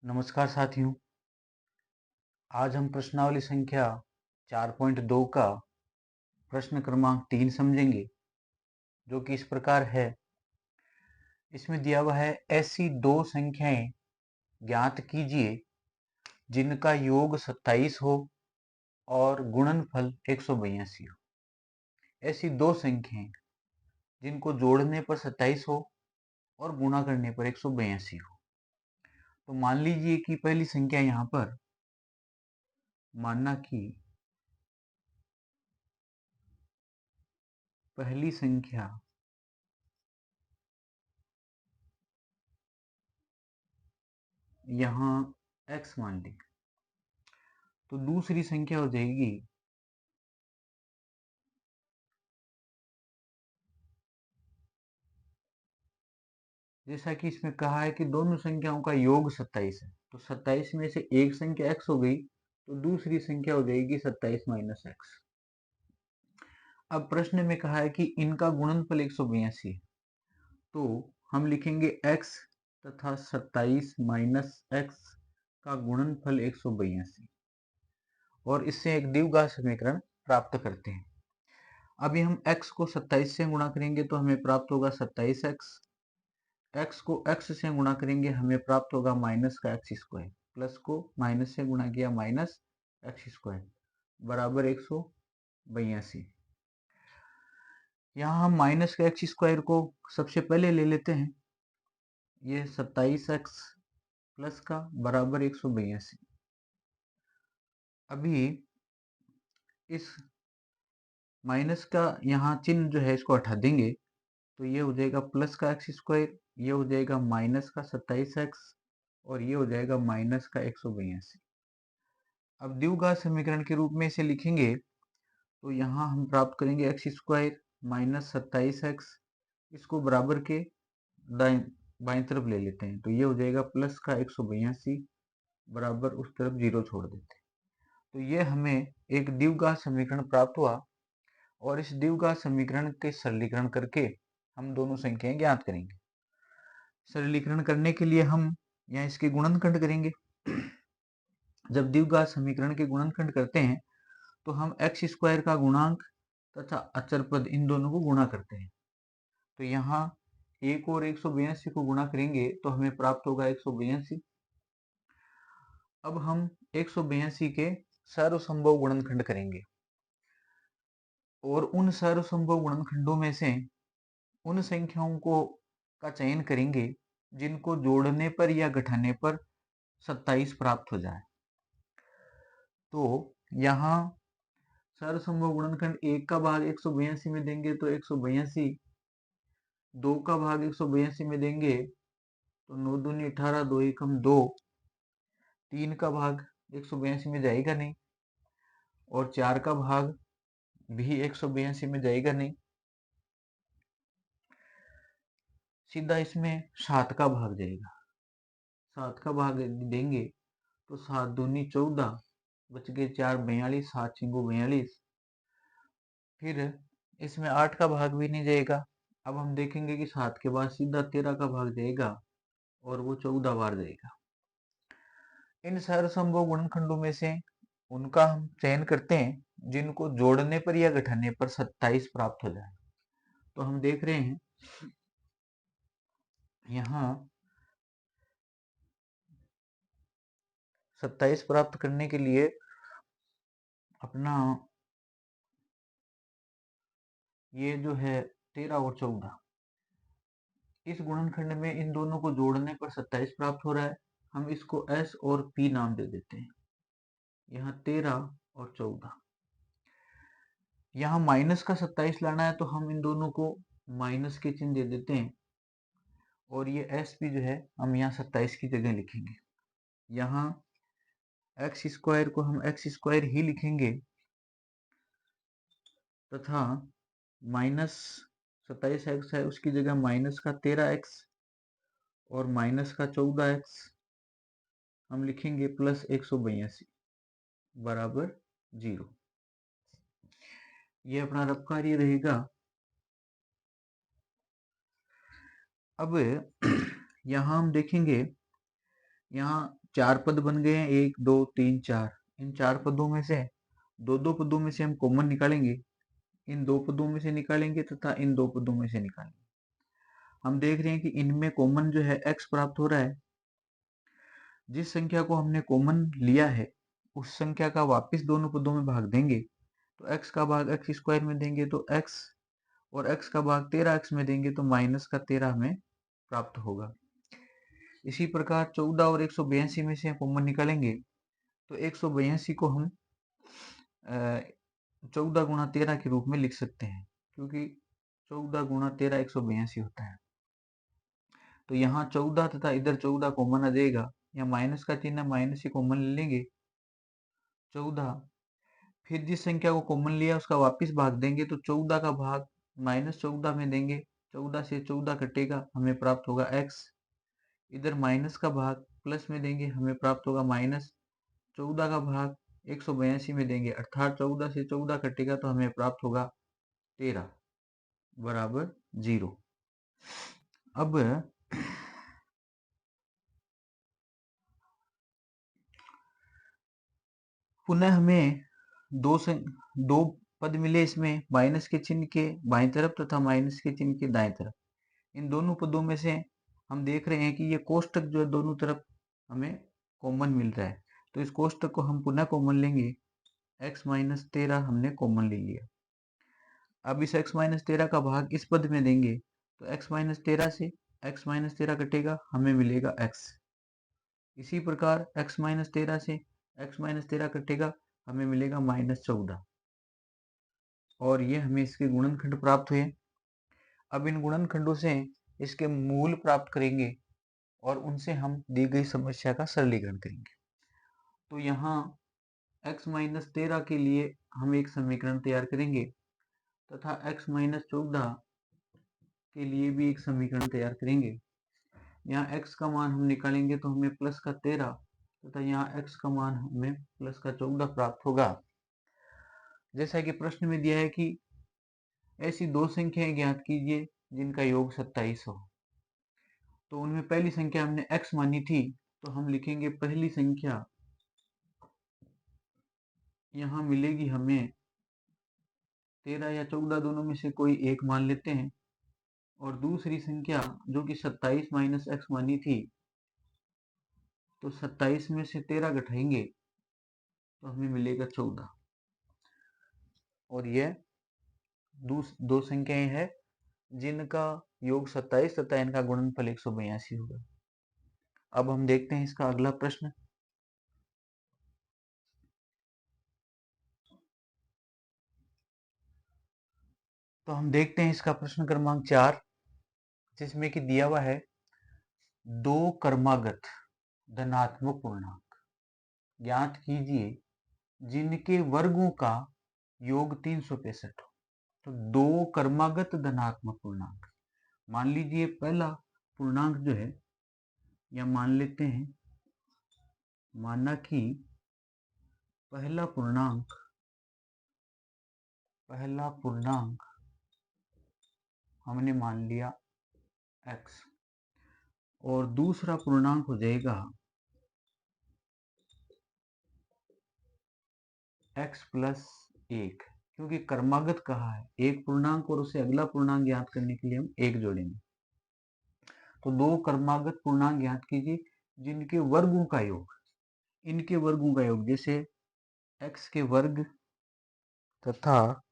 नमस्कार साथियों। आज हम प्रश्नावली संख्या 4.2 का प्रश्न क्रमांक 3 समझेंगे, जो कि इस प्रकार है। इसमें दिया हुआ है ऐसी दो संख्याएं ज्ञात कीजिए जिनका योग 27 हो और गुणनफल 182 हो। ऐसी दो संख्याएं जिनको जोड़ने पर 27 हो और गुणा करने पर 182 हो। तो मान लीजिए कि पहली संख्या यहां पर मानना कि पहली संख्या यहां x मान ली, तो दूसरी संख्या हो जाएगी जैसा कि इसमें कहा है कि दोनों संख्याओं का योग 27 है, तो 27 में से एक संख्या x हो गई, तो दूसरी संख्या हो जाएगी 27 माइनस एक्स। अब प्रश्न में कहा है कि इनका गुणनफल 182 है, तो हम लिखेंगे x तथा 27 माइनस एक्स का गुणनफल 182 और इससे एक द्विघात समीकरण प्राप्त करते हैं। अभी हम x को 27 से गुणा करेंगे तो हमें प्राप्त होगा 27x। x को x से गुणा करेंगे हमें प्राप्त होगा माइनस का एक्स स्क्वायर, प्लस को माइनस से गुणा किया माइनस एक्स स्क्वायर बराबर 182। यहाँ हम माइनस का एक्स स्क्वायर को सबसे पहले ले लेते हैं। ये 27x प्लस का बराबर 182। अभी इस माइनस का यहाँ चिन्ह जो है इसको हटा देंगे, तो ये हो जाएगा प्लस का एक्स स्क्वायर, ये हो जाएगा माइनस का 27x और ये हो जाएगा माइनस का 182। अब द्विघात समीकरण के रूप में इसे लिखेंगे तो यहाँ हम प्राप्त करेंगे एक्स स्क्वायर माइनस 27x, इसको बराबर के बाईं तरफ ले लेते हैं, तो ये हो जाएगा प्लस का 182 बराबर उस तरफ जीरो छोड़ देते हैं। तो ये हमें एक द्विघात समीकरण प्राप्त हुआ और इस द्विघात समीकरण के सरलीकरण करके हम दोनों संख्याएं ज्ञात करेंगे। सरलीकरण करने के लिए हम यहाँ इसके गुणनखंड करेंगे। जब द्विघात समीकरण के गुणनखंड करते हैं तो हम एक्स स्क्वायर का गुणांक तथा अचर पद इन दोनों को गुणा करते हैं। तो यहाँ एक और 182 को गुणा करेंगे तो हमें प्राप्त होगा 182। अब हम 182 के सर्वसंभव गुणनखंड करेंगे और उन सर्वसंभव गुणनखंडों में से उन संख्याओं को का चयन करेंगे जिनको जोड़ने पर या घटाने पर 27 प्राप्त हो जाए। तो यहाँ सर्वसंभव गुणनखंड 1 का भाग 182 में देंगे तो 182, 2 का भाग 182 में देंगे तो 9 दूनी 18, 2 एकम 2, 3 का भाग 182 में जाएगा नहीं और 4 का भाग भी 182 में जाएगा नहीं। सीधा इसमें 7 का भाग जाएगा। 7 का भाग देंगे तो 7 दूनी 14, बच गए 4 42, 7 छिंगो 42। फिर इसमें 8 का भाग भी नहीं जाएगा। अब हम देखेंगे कि 7 के बाद सीधा 13 का भाग जाएगा और वो 14 बार जाएगा। इन सर्वसंभव गुणनखंडों में से उनका हम चयन करते हैं जिनको जोड़ने पर या घटाने पर 27 प्राप्त हो जाए। तो हम देख रहे हैं यहाँ 27 प्राप्त करने के लिए अपना ये जो है 13 और 14, इस गुणनखंड में इन दोनों को जोड़ने पर 27 प्राप्त हो रहा है। हम इसको S और P नाम दे देते हैं। यहाँ 13 और 14, यहाँ माइनस का 27 लाना है तो हम इन दोनों को माइनस के चिन्ह दे देते हैं और ये SP जो है हम यहाँ 27 की जगह लिखेंगे। यहाँ एक्स स्क्वायर को हम एक्स स्क्वायर ही लिखेंगे तथा माइनस 27x है उसकी जगह माइनस का 13x और माइनस का 14x हम लिखेंगे प्लस 182 बराबर 0। ये अपना रफ कार्य रहेगा। अब यहाँ हम देखेंगे, यहाँ 4 पद बन गए हैं, 1 2 3 4। इन 4 पदों में से दो पदों में से हम कॉमन निकालेंगे, इन 2 पदों में से निकालेंगे तथा इन 2 पदों में से निकालेंगे। हम देख रहे हैं कि इनमें कॉमन जो है x प्राप्त हो रहा है। जिस संख्या को हमने कॉमन लिया है उस संख्या का वापस दोनों पदों में भाग देंगे, तो x का भाग x स्क्वायर में देंगे तो x, और x का भाग 13x में देंगे तो माइनस का 13 हमें प्राप्त होगा। इसी प्रकार 14 और 182 में से कॉमन निकालेंगे, तो 182 को हम 14 गुणा 13 के रूप में लिख सकते हैं, क्योंकि 14 गुणा 13 182 होता है। तो यहाँ 14 तथा इधर 14 कॉमन आ जाएगा, या माइनस का चिन्ह माइनस ही कॉमन ले लेंगे। 14, फिर जिस संख्या को कॉमन लिया उसका वापस भाग देंगे, तो 14 का भाग -14 में देंगे, 14 से 14 कटेगा, हमें प्राप्त होगा x। इधर माइनस का भाग प्लस में देंगे, हमें प्राप्त होगा माइनस। 14 का भाग 182 में देंगे, अर्थात 14 से 14 कटेगा तो हमें प्राप्त होगा 13 बराबर 0। अब पुनः हमें दो पद मिले, इसमें माइनस के चिन्ह के बाईं तरफ तथा माइनस के चिन्ह के दाएं तरफ। इन दोनों पदों में से हम देख रहे हैं कि ये कोष्टक जो है दोनों तरफ हमें कॉमन मिल रहा है, तो इस कोष्टक को हम पुनः कॉमन लेंगे। x माइनस 13 हमने कॉमन ले लिया। अब इस x माइनस 13 का भाग इस पद में देंगे, तो x माइनस 13 से x माइनस 13 कटेगा, हमें मिलेगा x। इसी प्रकार x माइनस 13 से x माइनस 13 कटेगा, हमें मिलेगा -14, और ये हमें इसके गुणनखंड प्राप्त हुए। अब इन गुणनखंडों से इसके मूल प्राप्त करेंगे और उनसे हम दी गई समस्या का सरलीकरण करेंगे। तो यहाँ x माइनस 13 के लिए हम एक समीकरण तैयार करेंगे तथा x माइनस 14 के लिए भी एक समीकरण तैयार करेंगे। यहाँ x का मान हम निकालेंगे तो हमें प्लस का 13 तथा यहाँ x का मान हमें प्लस का 14 प्राप्त होगा। जैसा कि प्रश्न में दिया है कि ऐसी दो संख्याएं ज्ञात कीजिए जिनका योग 27 हो। तो उनमें पहली संख्या हमने x मानी थी, तो हम लिखेंगे पहली संख्या यहाँ मिलेगी हमें 13 या 14 दोनों में से कोई एक मान लेते हैं, और दूसरी संख्या जो कि 27 माइनस x मानी थी, तो 27 में से 13 घटाएंगे तो हमें मिलेगा 14, और यह दो संख्याएं हैं जिनका योग 27 तथा इनका गुणनफल 182 होगा। अब हम देखते हैं इसका अगला प्रश्न। तो हम देखते हैं इसका प्रश्न क्रमांक 4, जिसमें कि दिया हुआ है दो क्रमागत धनात्मक पूर्णांक ज्ञात कीजिए जिनके वर्गों का योग 365 हो। तो दो क्रमागत धनात्मक पूर्णांक, मान लीजिए पहला पूर्णांक जो है, या मान लेते हैं, माना कि पहला पूर्णांक हमने मान लिया x, और दूसरा पूर्णांक हो जाएगा x प्लस 1, क्योंकि क्रमागत कहा है, एक पूर्णांक और उसे अगला पूर्णांक ज्ञात करने के लिए हम एक जोड़ेंगे। तो दो क्रमागत पूर्णांक ज्ञात कीजिए जिनके वर्गों का योग, इनके वर्गों का योग, जैसे x के वर्ग तथा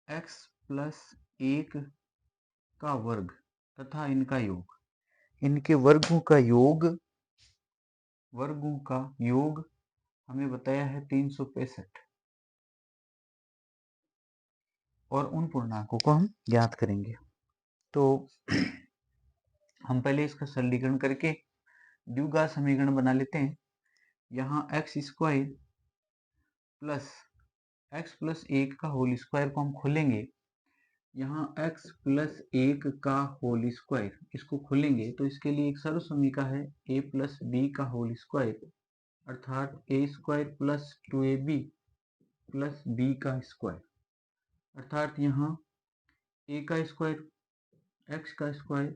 x प्लस 1 का वर्ग तथा इनका योग, इनके वर्गों का योग हमें बताया है 365, और उन पूर्णांकों को हम ज्ञात करेंगे। तो हम पहले इसका सरलीकरण करके द्विघात समीकरण बना लेते हैं। यहाँ x स्क्वायर प्लस 1 का होल स्क्वायर को हम खोलेंगे, यहाँ x प्लस 1 का होल स्क्वायर इसको खोलेंगे, तो इसके लिए एक सर्व समीका है a प्लस बी का होल स्क्वायर, अर्थात a square plus 2ab plus b का स्क्वायर, अर्थात यहाँ a का स्क्वायर x का स्क्वायर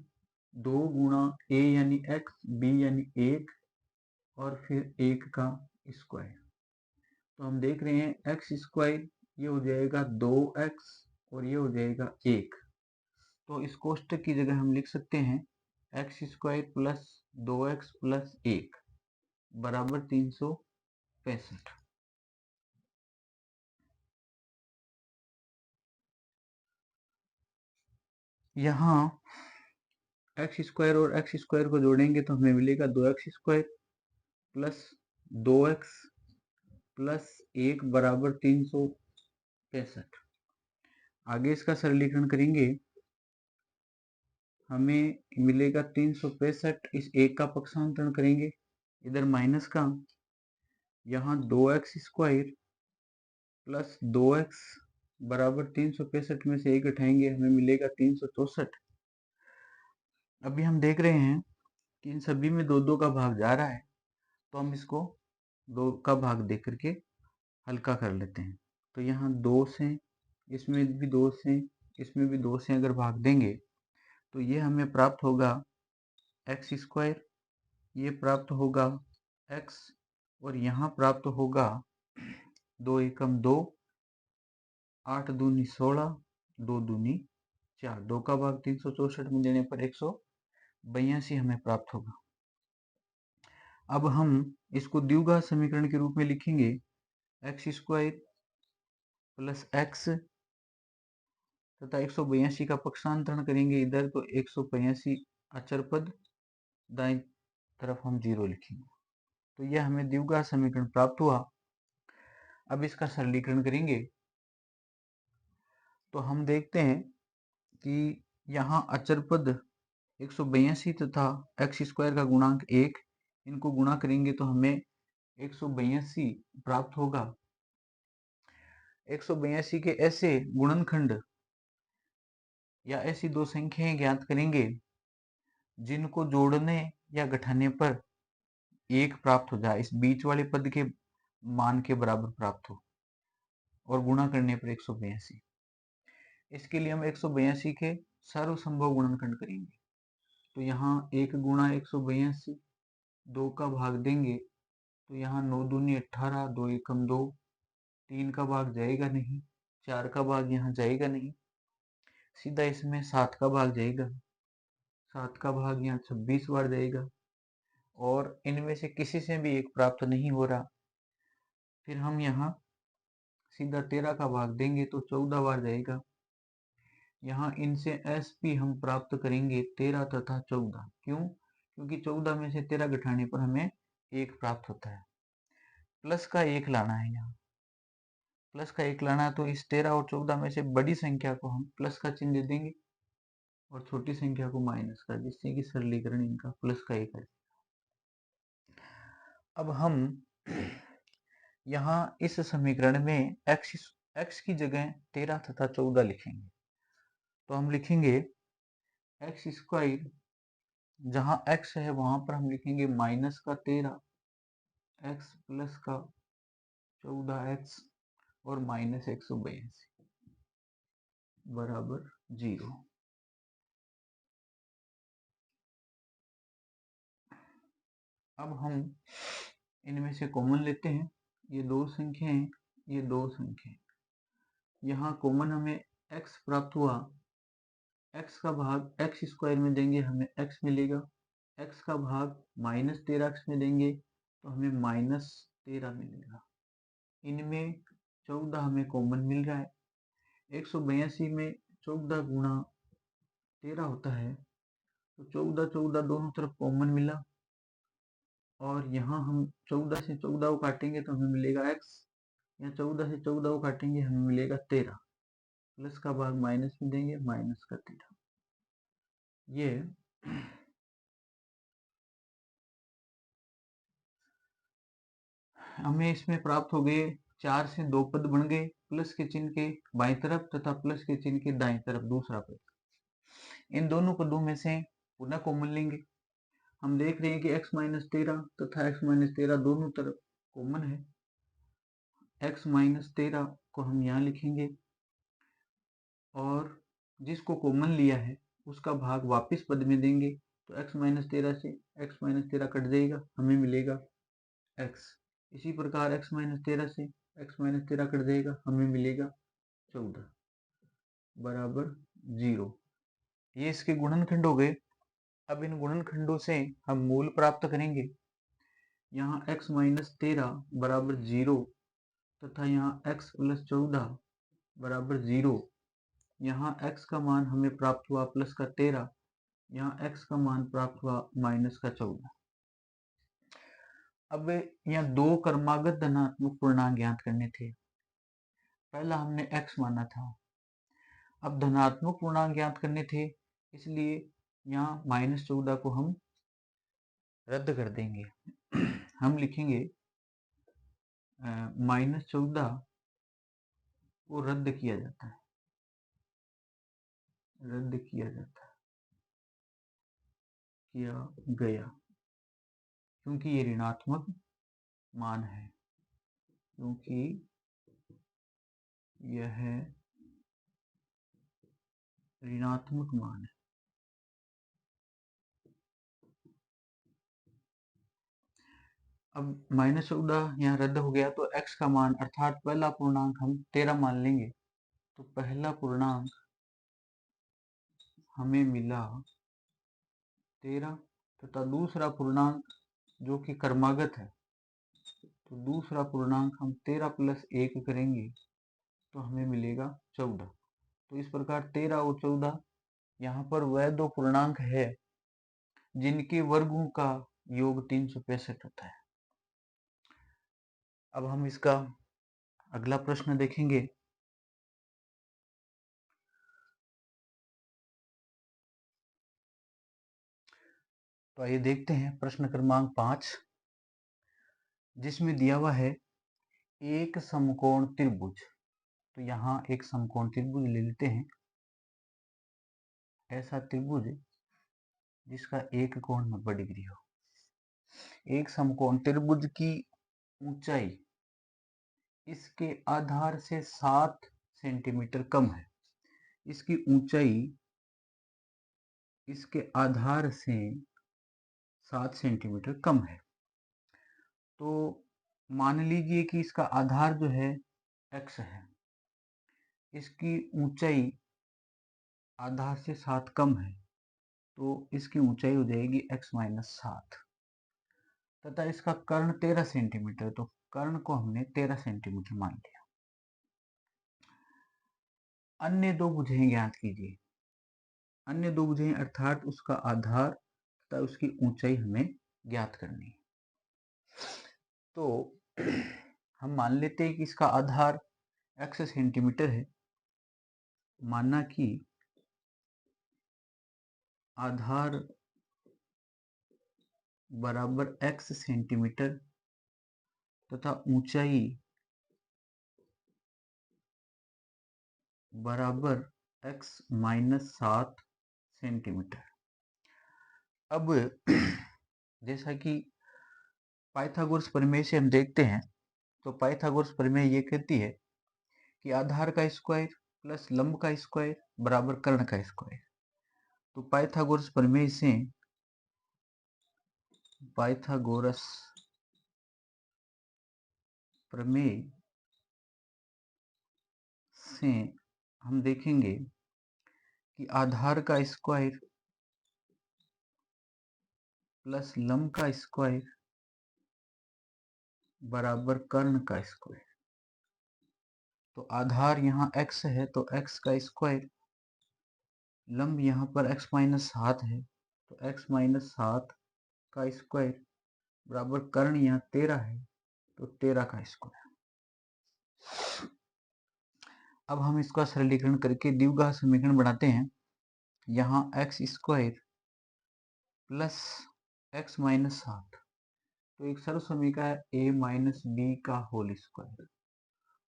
2 गुणा a यानी x, b यानी 1 और फिर 1 का स्क्वायर। तो हम देख रहे हैं एक्स स्क्वायर ये हो जाएगा 2x और ये हो जाएगा 1। तो इस कोष्टक की जगह हम लिख सकते हैं x square plus 2x plus 1 बराबर 365। यहाँ एक्स स्क्वायर और एक्स स्क्वायर को जोड़ेंगे तो हमें मिलेगा 2x square plus 2x plus 1 बराबर 365। आगे इसका सरलीकरण करेंगे, हमें मिलेगा 365। इस 1 का पक्षांतरण करेंगे इधर माइनस का, यहाँ 2x स्क्वायर प्लस 2x बराबर 365 में से 1 उठाएंगे हमें मिलेगा 364। अभी हम देख रहे हैं कि इन सभी में 2 2 का भाग जा रहा है, तो हम इसको 2 का भाग दे करके हल्का कर लेते हैं। तो यहाँ 2 से, इसमें भी 2 से, इसमें भी 2 से अगर भाग देंगे तो ये हमें प्राप्त होगा एक्स स्क्वायर, ये प्राप्त होगा x और यहाँ प्राप्त होगा 2 एकम 2, 8 दूनी 16, 2 दूनी 4, 2 का भाग 364 में देने पर 182 हमें प्राप्त होगा। अब हम इसको द्विघात समीकरण के रूप में लिखेंगे एक्स स्क्वायर प्लस एक्स तथा 182 का पक्षांतरण करेंगे इधर तो 185 अचर पद, दाएं तरफ हम 0 लिखेंगे। तो यह हमें द्विघात समीकरण प्राप्त हुआ। अब इसका सरलीकरण करेंगे तो हम देखते हैं कि यहाँ अचर पद 182 तथा एक्स स्क्वायर का गुणांक 1, इनको गुणा करेंगे तो हमें 182 प्राप्त होगा। 182 के ऐसे गुणनखंड या ऐसी 2 संख्याएं ज्ञात करेंगे जिनको जोड़ने या घटाने पर 1 प्राप्त हो जाए, इस बीच वाले पद के मान के बराबर प्राप्त हो और गुणा करने पर 182। इसके लिए हम 182 के सर्वसंभव गुणनखंड करेंगे। तो यहाँ 1 गुणा 182, 2 का भाग देंगे तो यहाँ 9 दूनी 18, 2 एकम 2, 3 का भाग जाएगा नहीं, 4 का भाग यहाँ जाएगा नहीं, सीधा इसमें 7 का भाग जाएगा, 7 का भाग यहाँ 26 बार जाएगा और इनमें से किसी से भी 1 प्राप्त नहीं हो रहा। फिर हम यहाँ सीधा 13 का भाग देंगे तो 14 बार जाएगा। यहाँ इनसे SP हम प्राप्त करेंगे 13 तथा 14। क्यों? क्योंकि 14 में से 13 घटाने पर हमें 1 प्राप्त होता है। प्लस का 1 लाना है, यहाँ प्लस का 1 लाना है तो इस 13 और 14 में से बड़ी संख्या को हम प्लस का चिन्ह दे देंगे और छोटी संख्या को माइनस का, जिससे कि सरलीकरण इनका प्लस का 1 है। अब हम यहाँ इस समीकरण में x की जगह 13 तथा 14 लिखेंगे। तो हम लिखेंगे एक्स स्क्वायर, जहाँ x है वहां पर हम लिखेंगे माइनस का 13 x प्लस का 14x और माइनस 182 बराबर 0। अब हम इनमें से कॉमन लेते हैं, ये 2 संख्याएं, ये 2 संख्याएं, यहाँ कॉमन हमें x प्राप्त हुआ, x का भाग एक्स स्क्वायर में देंगे हमें x मिलेगा, x का भाग माइनस 13x में देंगे तो हमें माइनस 13 मिलेगा। इनमें 14 हमें कॉमन मिल रहा है, 182 में 14 गुणा 13 होता है, तो 14 14 दोनों तरफ कॉमन मिला और यहाँ हम 14 से 14 को काटेंगे तो हमें मिलेगा x, या 14 से 14 को काटेंगे हमें मिलेगा 13, प्लस का भाग माइनस में देंगे माइनस का 13। ये हमें इसमें प्राप्त हो गए, 4 से 2 पद बन गए, प्लस के चिन्ह के बाईं तरफ तथा प्लस के चिन्ह के दाईं तरफ दूसरा पद। इन दोनों पदों में से पुनः कॉमन लेंगे। हम देख रहे हैं कि x माइनस 13 तथा x माइनस 13 दोनों तरफ कॉमन है। x माइनस 13 को हम यहाँ लिखेंगे और जिसको कॉमन लिया है उसका भाग वापस पद में देंगे तो x माइनस 13 से x माइनस 13 कट जाएगा, हमें मिलेगा x। इसी प्रकार x माइनस 13 से x माइनस 13 कट जाएगा, हमें मिलेगा 14 बराबर 0। ये इसके गुणनखंड हो गए। अब इन गुणनखंडों से हम मूल प्राप्त करेंगे। यहाँ x माइनस 13 बराबर 0 तथा यहाँ x प्लस 14 बराबर 0। यहाँ x का मान हमें प्राप्त हुआ प्लस का 13, यहाँ x का मान प्राप्त हुआ माइनस का 14। अब यहाँ दो क्रमागत धनात्मक पूर्णांक ज्ञात करने थे। पहला हमने x माना था, अब धनात्मक पूर्णांक ज्ञात करने थे, इसलिए यहाँ माइनस 14 को हम रद्द कर देंगे। हम लिखेंगे माइनस 14 को रद्द किया जाता है, रद्द किया गया, क्योंकि ये ऋणात्मक मान है, क्योंकि यह ऋणात्मक मान है। अब माइनस 14 यहाँ रद्द हो गया तो x का मान अर्थात पहला पूर्णांक हम 13 मान लेंगे। तो पहला पूर्णांक हमें मिला 13 तथा दूसरा पूर्णांक जो कि क्रमागत है, तो दूसरा पूर्णांक हम 13 प्लस 1 करेंगे तो हमें मिलेगा 14। तो इस प्रकार 13 और 14 यहाँ पर वह दो पूर्णांक है जिनके वर्गों का योग 365 होता है। अब हम इसका अगला प्रश्न देखेंगे। तो आइए देखते हैं प्रश्न क्रमांक 5, जिसमें दिया हुआ है एक समकोण त्रिभुज। तो यहाँ एक समकोण त्रिभुज ले लेते हैं, ऐसा त्रिभुज जिसका एक कोण 90 डिग्री हो। एक समकोण त्रिभुज की ऊंचाई इसके आधार से 7 सेंटीमीटर कम है। इसकी ऊंचाई इसके आधार से 7 सेंटीमीटर कम है। तो मान लीजिए कि इसका आधार जो है x है, इसकी ऊंचाई आधार से 7 कम है, तो इसकी ऊंचाई हो जाएगी x माइनस 7 तथा इसका कर्ण 13 सेंटीमीटर, तो कर्ण को हमने 13 सेंटीमीटर मान लिया। अन्य दो भुजाएं ज्ञात कीजिए। अन्य दो भुजाएं अर्थात उसका आधार तथा उसकी ऊंचाई हमें ज्ञात करनी है। तो हम मान लेते हैं कि इसका आधार x सेंटीमीटर है। माना कि आधार बराबर x सेंटीमीटर तथा ऊंचाई बराबर x माइनस 7 सेंटीमीटर। अब जैसा कि पाइथागोरस प्रमेय से हम देखते हैं, तो पाइथागोरस प्रमेय ये कहती है कि आधार का स्क्वायर प्लस लंब का स्क्वायर बराबर कर्ण का स्क्वायर। तो पाइथागोरस प्रमेय से हम देखेंगे कि आधार का स्क्वायर प्लस लंब का स्क्वायर बराबर कर्ण का स्क्वायर। तो आधार यहाँ x है तो x का स्क्वायर, लंब यहाँ पर x माइनस 7 है तो x माइनस 7 का स्क्वायर बराबर कर्ण यहाँ 13 है तो 13 का स्क्वायर। अब हम इसका सरलीकरण करके द्विघात समीकरण बनाते हैं। यहाँ x square plus x minus 7, तो एक सर्व समीकरण है a माइनस बी का होल स्क्वायर।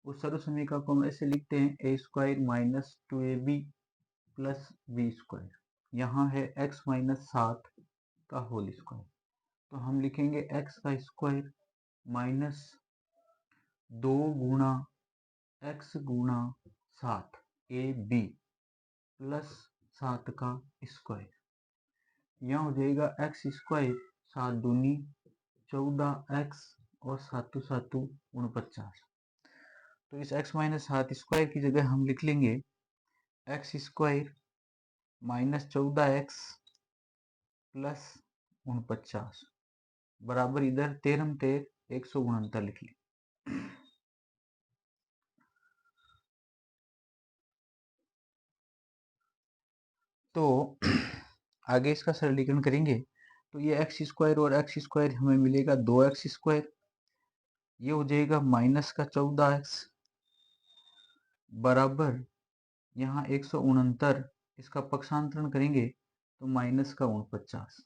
उस सर्व समीकरण को हम ऐसे लिखते हैं a square minus 2ab plus B square. यहाँ है x माइनस 7 का होल स्क्वायर, तो हम लिखेंगे x का स्क्वायर माइनस 2 गुणा x गुणा 7 ab प्लस 7 का स्क्वायर, यहाँ हो जाएगा एक्स स्क्वायर 7 दूनी 14x और 7 7 49। तो इस x माइनस 7 स्क्वायर की जगह हम लिख लेंगे x square minus 14x plus 49 बराबर इधर 13 13 169 लिख लें। तो आगे इसका सरलीकरण करेंगे तो ये एक्स स्क्वायर और एक्स स्क्वायर हमें मिलेगा 2x स्क्वायर, ये हो जाएगा माइनस का 14x बराबर यहाँ 169, इसका पक्षांतरण करेंगे तो माइनस का 49।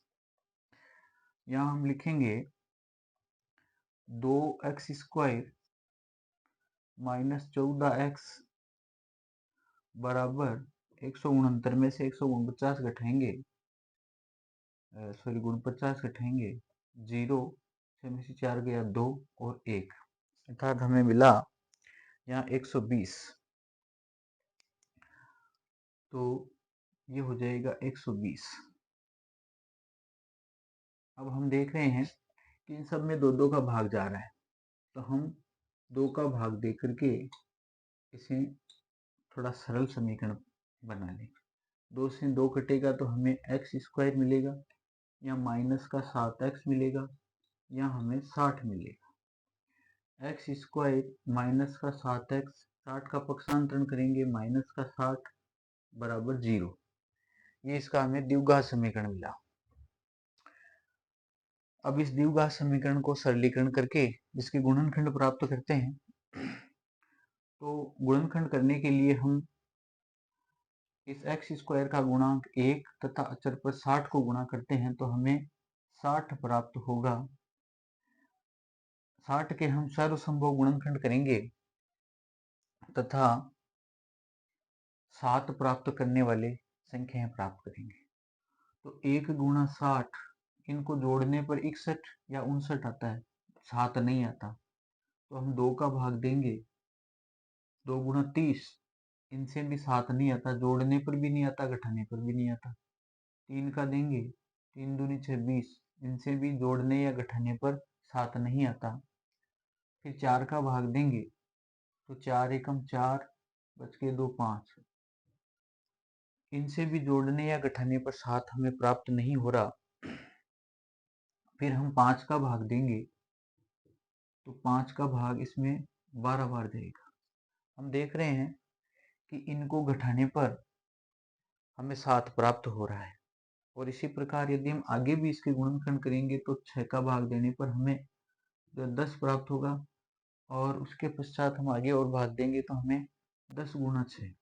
यहाँ हम लिखेंगे 2x स्क्वायर माइनस 14x बराबर 169 में से 149 घटाएंगे, सॉरी 49 घटाएंगे 0 में से 4 गया 2 और 1, अर्थात हमें मिला यहाँ 120। तो ये हो जाएगा 120। अब हम देख रहे हैं कि इन सब में 2 का भाग जा रहा है, तो हम 2 का भाग दे करके इसे थोड़ा सरल समीकरण बना लें। 2 से 2 कटेगा तो हमें एक्स स्क्वायर मिलेगा, या माइनस का 7x मिलेगा, या हमें 60 मिलेगा। एक्स स्क्वायर माइनस का 7x, 60 का पक्षांतरण करेंगे माइनस का 60 बराबर 0। ये इसका हमें द्विघात समीकरण मिला। अब इस द्विघात समीकरण को सरलीकरण करके जिसके गुणनखंड प्राप्त करते हैं, तो गुणनखंड करने के लिए हम इस एक्स स्क्वायर का गुणांक 1 तथा अचर पर 60 को गुणा करते हैं तो हमें 60 प्राप्त होगा। 60 के हम सर्वसंभव गुणनखंड करेंगे तथा 7 प्राप्त करने वाले संख्याएं प्राप्त करेंगे। तो 1 गुणा 60, इनको जोड़ने पर 61 या 59 आता है, 7 नहीं आता, तो हम 2 का भाग देंगे। 2 गुणा 30, इनसे भी 7 नहीं आता, जोड़ने पर भी नहीं आता, घटाने पर भी नहीं आता। 3 का देंगे, 3 दूनी 26, इनसे भी जोड़ने या घटाने पर 7 नहीं आता। फिर 4 का भाग देंगे तो 4 एकम 4, बच के 2 5, इनसे भी जोड़ने या घटाने पर 7 हमें प्राप्त नहीं हो रहा। फिर हम 5 का भाग देंगे तो 5 का भाग इसमें 12 बार जाएगा। हम देख रहे हैं कि इनको घटाने पर हमें 7 प्राप्त हो रहा है, और इसी प्रकार यदि हम आगे भी इसके गुणनखंड करेंगे तो 6 का भाग देने पर हमें 10 प्राप्त होगा, और उसके पश्चात हम आगे और भाग देंगे तो हमें 10 गुणा 6,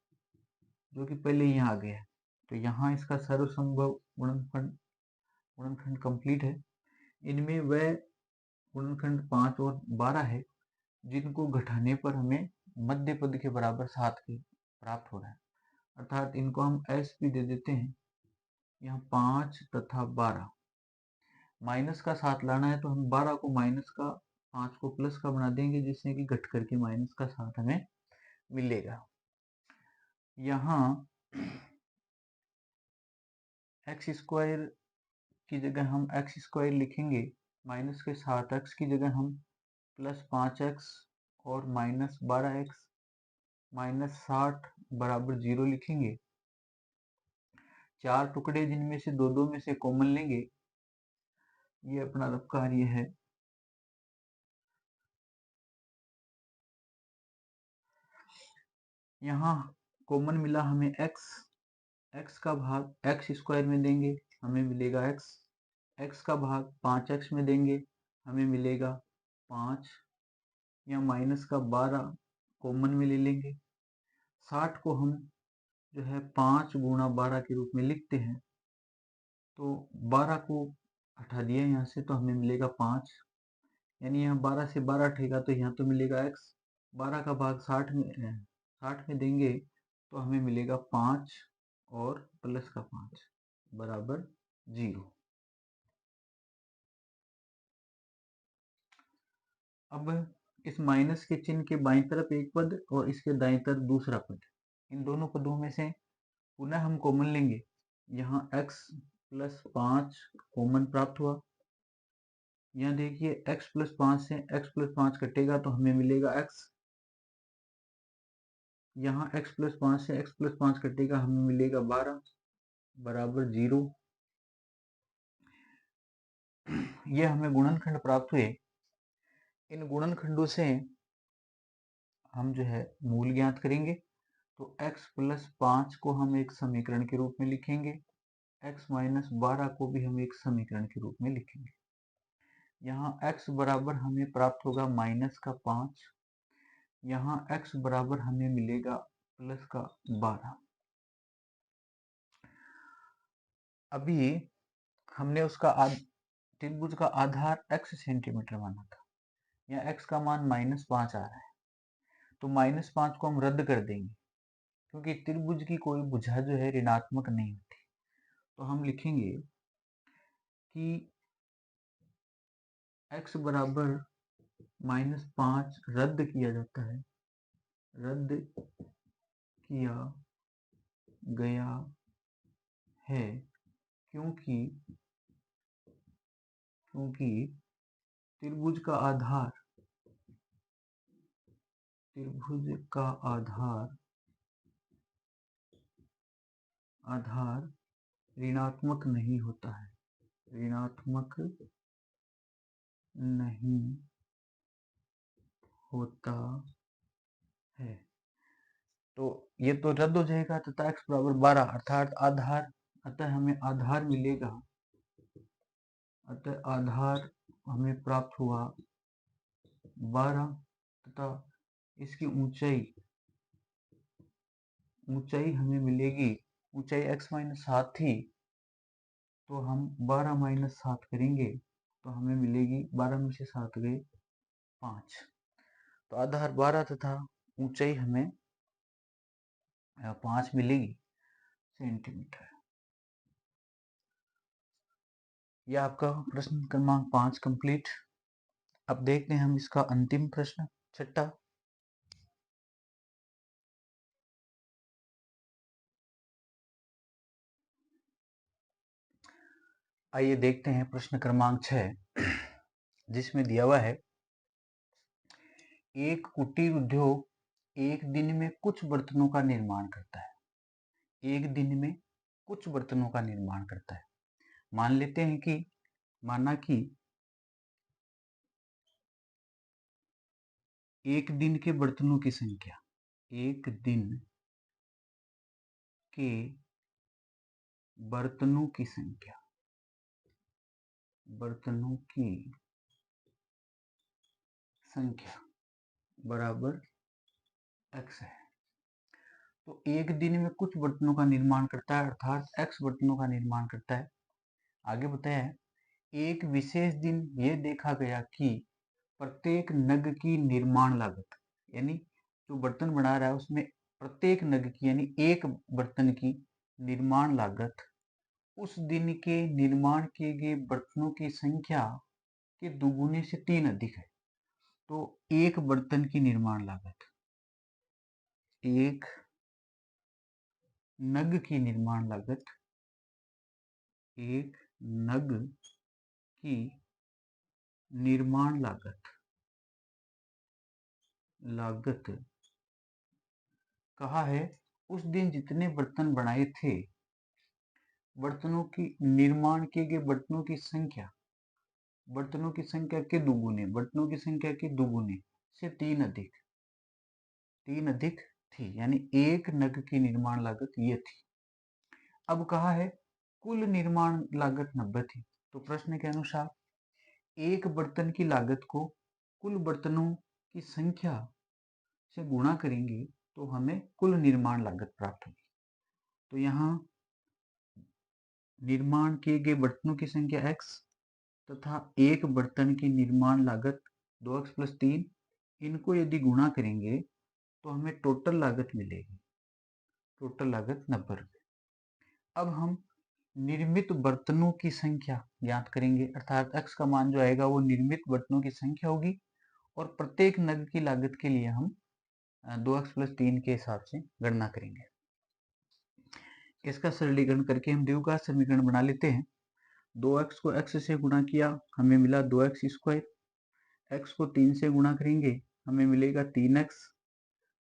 जो कि पहले यहाँ आ गया है। तो यहाँ इसका सर्वसंभव गुणनखंड कंप्लीट है। इनमें वह गुणनखंड 5 और 12 है जिनको घटाने पर हमें मध्य पद के बराबर 7 के प्राप्त हो रहा है, अर्थात इनको हम एस भी दे देते हैं। यहाँ 5 तथा 12, माइनस का 7 लाना है तो हम 12 को माइनस का, 5 को प्लस का बना देंगे, जिससे कि घट करके माइनस का 7 हमें मिलेगा। यहाँ एक्स स्क्वायर की जगह हम एक्स स्क्वायर लिखेंगे, माइनस के 7x की जगह हम प्लस 5x और माइनस 12x माइनस 60 बराबर 0 लिखेंगे। 4 टुकड़े जिनमें से 2 में से कॉमन लेंगे, ये अपना रफ कार्य है। यहाँ कॉमन मिला हमें x का भाग एक्स स्क्वायर में देंगे, हमें मिलेगा x का भाग 5x में देंगे, हमें मिलेगा 5, या माइनस का 12 कॉमन में ले लेंगे। 60 को हम जो है 5 गुणा 12 के रूप में लिखते हैं, तो 12 को हटा दिया यहाँ से तो हमें मिलेगा 5, यानी यहाँ 12 से 12 हटेगा तो यहाँ तो मिलेगा x। 12 का भाग 60 में देंगे तो हमें मिलेगा 5 और प्लस का 5 बराबर 0। अब इस माइनस के चिन्ह के बाईं तरफ एक पद और इसके दाईं तरफ दूसरा पद, इन दोनों पदों में से पुनः हम कॉमन लेंगे, यहाँ x प्लस 5 कॉमन प्राप्त हुआ। यहाँ देखिए x प्लस 5 से x प्लस 5 कटेगा तो हमें मिलेगा x। यहाँ x प्लस 5 से x प्लस 5 कटेगा, हमें मिलेगा 12 बराबर 0। ये हमें गुणनखंड प्राप्त हुए। इन गुणनखंडों से हम जो है मूल ज्ञात करेंगे। तो x प्लस 5 को हम एक समीकरण के रूप में लिखेंगे, x माइनस 12 को भी हम एक समीकरण के रूप में लिखेंगे। यहाँ x बराबर हमें प्राप्त होगा माइनस का 5, यहाँ x बराबर हमें मिलेगा प्लस का 12। अभी हमने उसका त्रिभुज का आधार x सेंटीमीटर माना था, यहाँ x का मान -5 आ रहा है, तो -5 को हम रद्द कर देंगे क्योंकि त्रिभुज की कोई भुजा जो है ऋणात्मक नहीं होती। तो हम लिखेंगे कि x बराबर -5 रद्द किया जाता है, रद्द किया गया है क्योंकि त्रिभुज का आधार ऋणात्मक नहीं होता है, ऋणात्मक नहीं होता है। तो ये तो रद्द हो जाएगा तथा x बराबर 12 अर्थात आधार, अतः हमें आधार मिलेगा, अतः आधार हमें प्राप्त हुआ 12 तथा इसकी ऊंचाई हमें मिलेगी, ऊंचाई x माइनस 7 थी तो हम 12 माइनस 7 करेंगे तो हमें मिलेगी 12 में से 7 गए 5। तो आधार 12 तथा ऊंचाई हमें 5 मिलेगी सेंटीमीटर। यह आपका प्रश्न क्रमांक 5 कंप्लीट। अब देखते हैं हम इसका अंतिम प्रश्न 6। आइए देखते हैं प्रश्न क्रमांक 6, जिसमें दिया हुआ है एक कुटीर उद्योग एक दिन में कुछ बर्तनों का निर्माण करता है, एक दिन में कुछ बर्तनों का निर्माण करता है। मान लेते हैं कि माना कि एक दिन के बर्तनों की संख्या, एक दिन के बर्तनों की संख्या बराबर x है। तो एक दिन में कुछ बर्तनों का निर्माण करता है अर्थात x बर्तनों का निर्माण करता है। आगे बताया है एक विशेष दिन ये देखा गया कि प्रत्येक नग की निर्माण लागत, यानी जो बर्तन बना रहा है उसमें प्रत्येक नग की यानी एक बर्तन की निर्माण लागत उस दिन के निर्माण किए गए बर्तनों की संख्या के दुगुने से 3 अधिक है। तो एक बर्तन की निर्माण लागत, एक नग की निर्माण लागत, एक नग की निर्माण लागत कहा है उस दिन जितने बर्तन बनाए थे, बर्तनों की निर्माण किए गए बर्तनों की संख्या के दुगुने, बर्तनों की संख्या के दुगुने से 3 अधिक थी, यानी एक नग की निर्माण लागत ये थी। अब कहा है कुल निर्माण लागत 90 थी। तो प्रश्न के अनुसार एक बर्तन की लागत को कुल बर्तनों की संख्या से गुणा करेंगे तो हमें कुल निर्माण लागत प्राप्त होगी। तो यहाँ निर्माण किए गए बर्तनों की संख्या x तथा एक बर्तन की निर्माण लागत 2x प्लस 3, इनको यदि गुणा करेंगे तो हमें टोटल लागत मिलेगी, टोटल लागत 90 रुपये। अब हम निर्मित बर्तनों की संख्या ज्ञात करेंगे अर्थात x का मान जो आएगा वो निर्मित बर्तनों की संख्या होगी और प्रत्येक नग की लागत के लिए हम 2x प्लस 3 के हिसाब से गणना करेंगे। इसका सरलीकरण करके हम द्विघात समीकरण बना लेते हैं। 2x को x से गुणा किया, हमें मिला 2x स्क्वायर। x को 3 से गुणा करेंगे, हमें मिलेगा 3x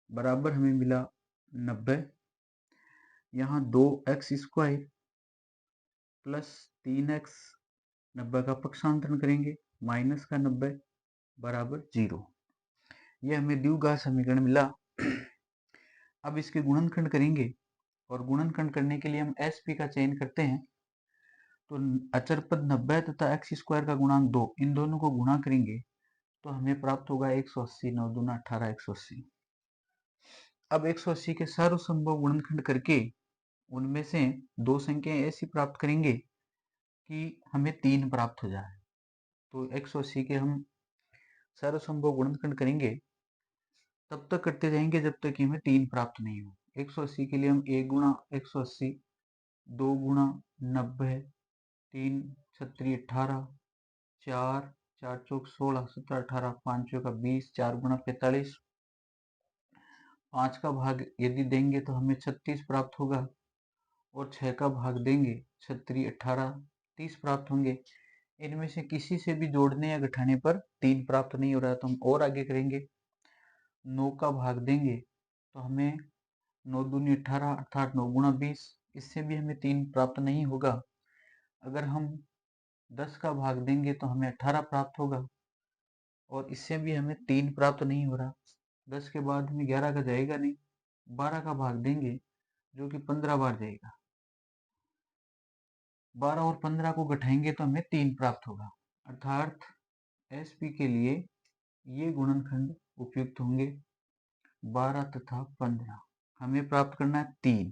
बराबर हमें मिला 90। यहाँ 2x स्क्वायर प्लस 3x 90 का पक्षांतरण करेंगे, माइनस का 90 बराबर 0। यह हमें द्विघात समीकरण मिला। अब इसके गुणनखंड करेंगे और गुणनखंड करने के लिए हम SP का चयन करते हैं। तो अचर पद 90 तथा x स्क्वायर का गुणांक 2, इन दोनों को गुणा करेंगे तो हमें प्राप्त होगा 180, 9 दूना 18, 180। अब 180 के सर्वसंभव गुणनखंड करके उनमें से दो संख्याएं ऐसी प्राप्त करेंगे कि हमें 3 प्राप्त हो जाए। तो 180 के हम सर्वसंभव गुणनखंड करेंगे, तब तक करते जाएंगे जब तक कि हमें 3 प्राप्त नहीं हो। 180 के लिए हम 1 गुणा 180, 2 गुणा 90, 3 छत्री 18, 4 4 चौक 16, 17 18, 5 चौका 20, 4 गुणा 45, 5 का भाग यदि देंगे तो हमें 36 प्राप्त होगा और 6 का भाग देंगे, छत्री 18, 30 प्राप्त होंगे। इनमें से किसी से भी जोड़ने या घटाने पर 3 प्राप्त नहीं हो रहा, तो हम और आगे करेंगे। 9 का भाग देंगे तो हमें 9 दूनी 18 अर्थात 9 गुणा 20, इससे भी हमें 3 प्राप्त नहीं होगा। अगर हम 10 का भाग देंगे तो हमें 18 प्राप्त होगा और इससे भी हमें 3 प्राप्त नहीं हो रहा। 10 के बाद हमें 11 का जाएगा नहीं, 12 का भाग देंगे जो कि 15 बार जाएगा। 12 और 15 को घटाएंगे तो हमें 3 प्राप्त होगा, अर्थात SP के लिए ये गुणनखंड उपयुक्त होंगे 12 तथा 15। हमें प्राप्त करना है 3,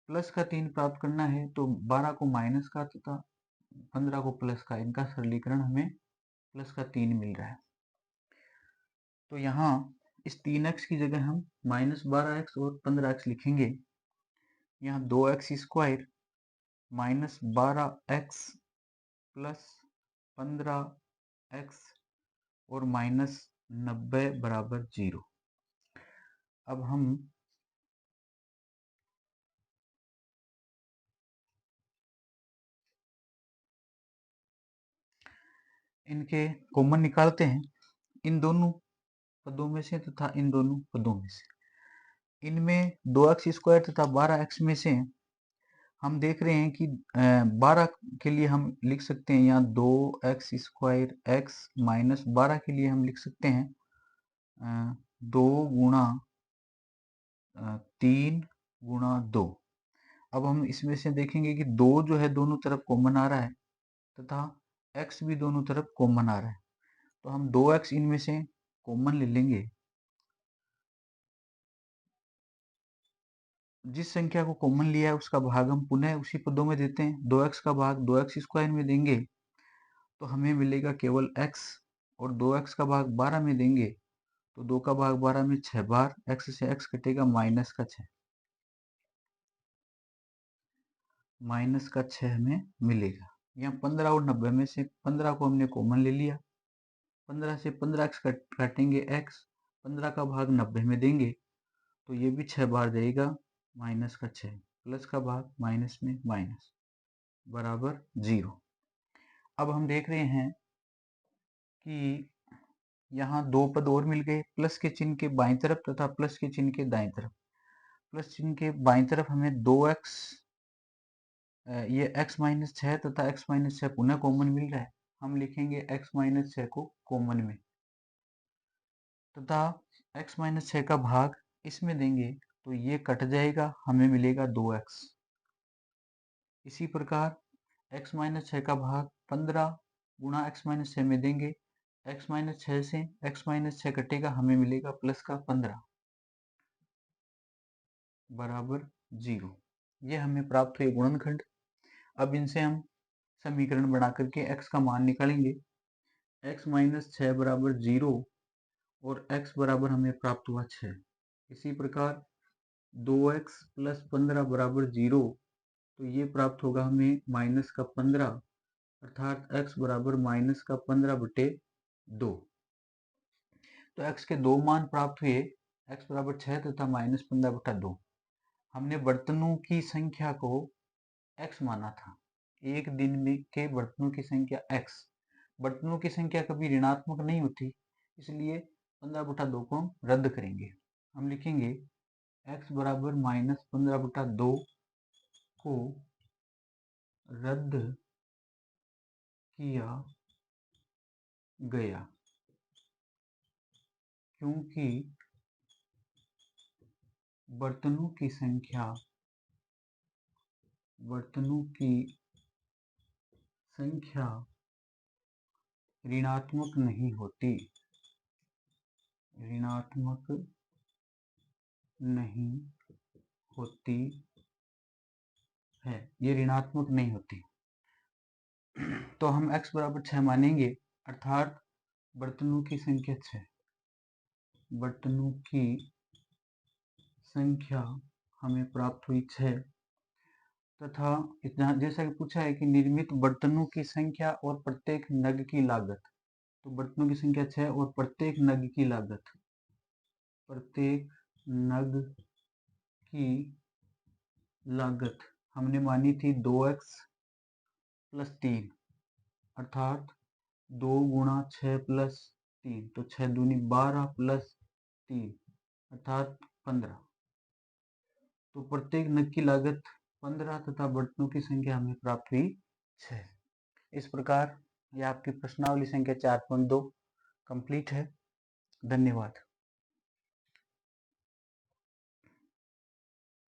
प्लस का 3 प्राप्त करना है तो 12 को माइनस का तथा 15 को प्लस का, इनका सरलीकरण हमें प्लस का 3 मिल रहा है। तो यहाँ इस 3x की जगह हम माइनस 12x और 15x लिखेंगे। यहाँ 2x square minus 12x plus 15x और माइनस 90 बराबर 0। अब हम इनके कॉमन निकालते हैं, इन दोनों पदों में से तथा इन दोनों पदों में से। इनमें 2x स्क्वायर तथा 12x में से हम देख रहे हैं कि 12 के लिए हम लिख सकते हैं यहाँ 2x स्क्वायर x माइनस 12 के लिए हम लिख सकते हैं 2 गुणा 3 गुणा 2। अब हम इसमें से देखेंगे कि 2 जो है दोनों तरफ कॉमन आ रहा है तथा x भी दोनों तरफ कॉमन आ रहा है, तो हम 2x इनमें से कॉमन ले लेंगे। जिस संख्या को कॉमन लिया है उसका भाग हम पुनः उसी पदों में देते हैं। 2x का भाग 2x स्क्वायर में देंगे तो हमें मिलेगा केवल x, और 2x का भाग 12 में देंगे तो 2 का भाग 12 में 6 बार, x से x कटेगा माइनस का 6, माइनस का 6 हमें मिलेगा। यहाँ 15 और 90 में से 15 को हमने कॉमन ले लिया, 15 से 15x काटेंगे x, 15 का भाग 90 में देंगे तो ये भी 6 बार जाएगा, माइनस का 6, प्लस का भाग माइनस में माइनस बराबर 0। अब हम देख रहे हैं कि यहाँ 2 पद और मिल गए, प्लस के चिन्ह के बाईं तरफ तथा प्लस के चिन्ह के दाईं तरफ। प्लस चिन्ह के बाईं तरफ हमें 2x, ये x माइनस 6 तथा x माइनस 6 पुनः कॉमन मिल रहा है, हम लिखेंगे x माइनस 6 को कॉमन में तथा x माइनस 6 का भाग इसमें देंगे तो ये कट जाएगा, हमें मिलेगा 2x। इसी प्रकार x माइनस 6 का भाग 15 गुणा x माइनस 6 में देंगे, x माइनस 6 से x माइनस 6 कटेगा, हमें मिलेगा प्लस का 15 बराबर 0। ये हमें प्राप्त हुए गुणनखंड। अब इनसे हम समीकरण बना करके x का मान निकालेंगे। x माइनस 6 बराबर 0 और x बराबर हमें प्राप्त हुआ 6। इसी प्रकार 2x प्लस 15 बराबर 0, तो ये प्राप्त होगा हमें माइनस का 15, अर्थात x बराबर माइनस का 15 बटे 2। तो x के दो मान प्राप्त हुए, x बराबर 6 तथा माइनस 15 बटा 2। हमने बर्तनों की संख्या को x माना था। एक दिन में के बर्तनों की संख्या x। बर्तनों की संख्या कभी ऋणात्मक नहीं होती, इसलिए 15/2 को हम रद्द करेंगे। हम लिखेंगे x बराबर -15/2 को रद्द किया गया, क्योंकि बर्तनों की संख्या ऋणात्मक नहीं होती, है, ये ऋणात्मक नहीं होती। तो हम x बराबर 6 मानेंगे, अर्थात बर्तनों की संख्या 6। बर्तनों की संख्या हमें प्राप्त हुई 6 तथा जैसा कि पूछा है कि निर्मित बर्तनों की संख्या और प्रत्येक नग की लागत। तो बर्तनों की संख्या 6 और प्रत्येक नग की लागत हमने मानी थी 2x + 3, अर्थात 2 × 6 + 3, तो 6 दूनी 12 + 3 अर्थात 15। तो प्रत्येक नग की लागत 15 तथा बर्तनों की संख्या हमें प्राप्त हुई 6। इस प्रकार यह आपकी प्रश्नावली संख्या 4.2 कंप्लीट है। धन्यवाद।